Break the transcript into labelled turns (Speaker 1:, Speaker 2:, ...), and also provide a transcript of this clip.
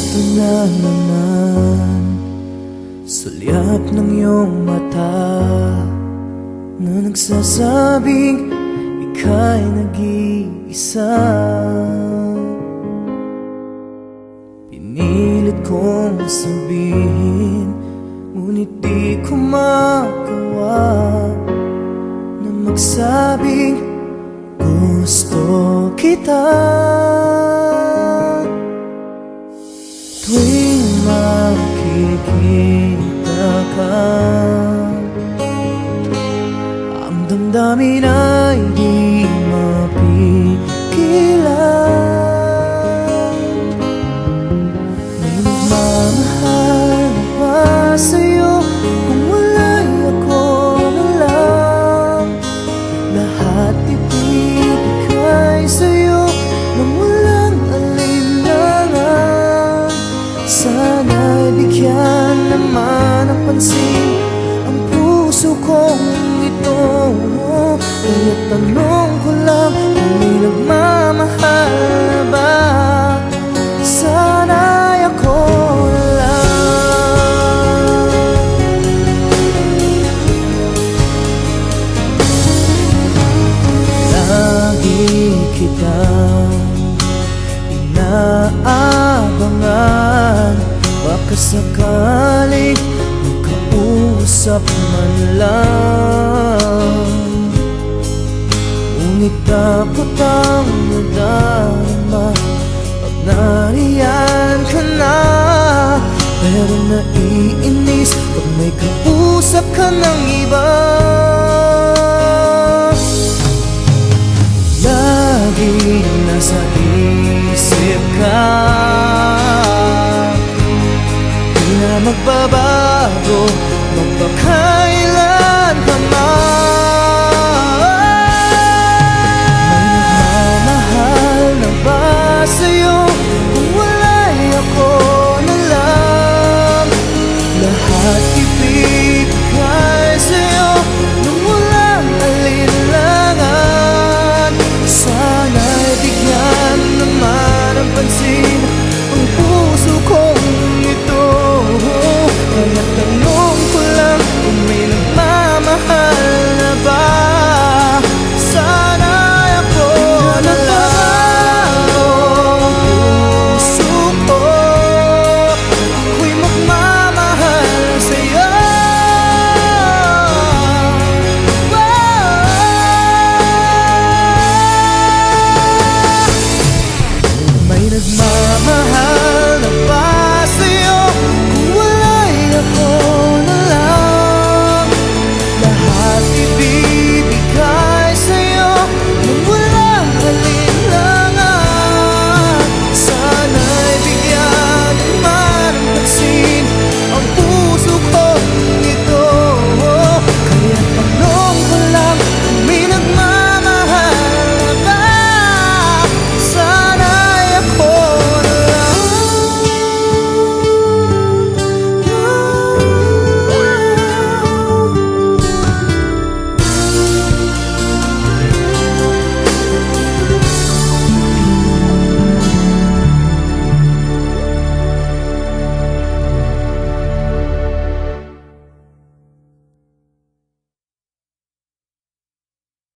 Speaker 1: Ito na naman, sulyap ng iyong mata na nagsasabing ika'y nag-iisa. Pinilit kong sabihin, ngunit di ko magawa na magsabing gusto kita. Tuwing makikita ka, ang damdamin ay di mapigilan. May nagmamahal na ba sa'yo kung wala'y ako na lang? Lahat ibibigay sa'yo nang walang alinlangan. Sana'y bigyan naman ng pansin ang puso kong ito. Kaya tanong ko lang kung may nagmamahal na ba? Sana'y ako lang. Lagi kitang inaabangan, baka sakaling makausap man lang. Ngunit takot ang nadama pag nariyan ka na. Pero naiinis pag may kausap ka ng iba. Lagi nasa isip ka, di na magbabago magpakailan pa man. May nagmamahal na ba sa'yo kung wala'y ako na lang? Lahat ibibigay sa'yo nang walang alinlangan. Sana'y bigyan naman ng pansin ang puso kong ito. Kaya tanong ko lang kung may nagmamahal na ba? Sana'y ako na lang. Puso ko, ako'y magmamahal sa'yo. May nagmamahal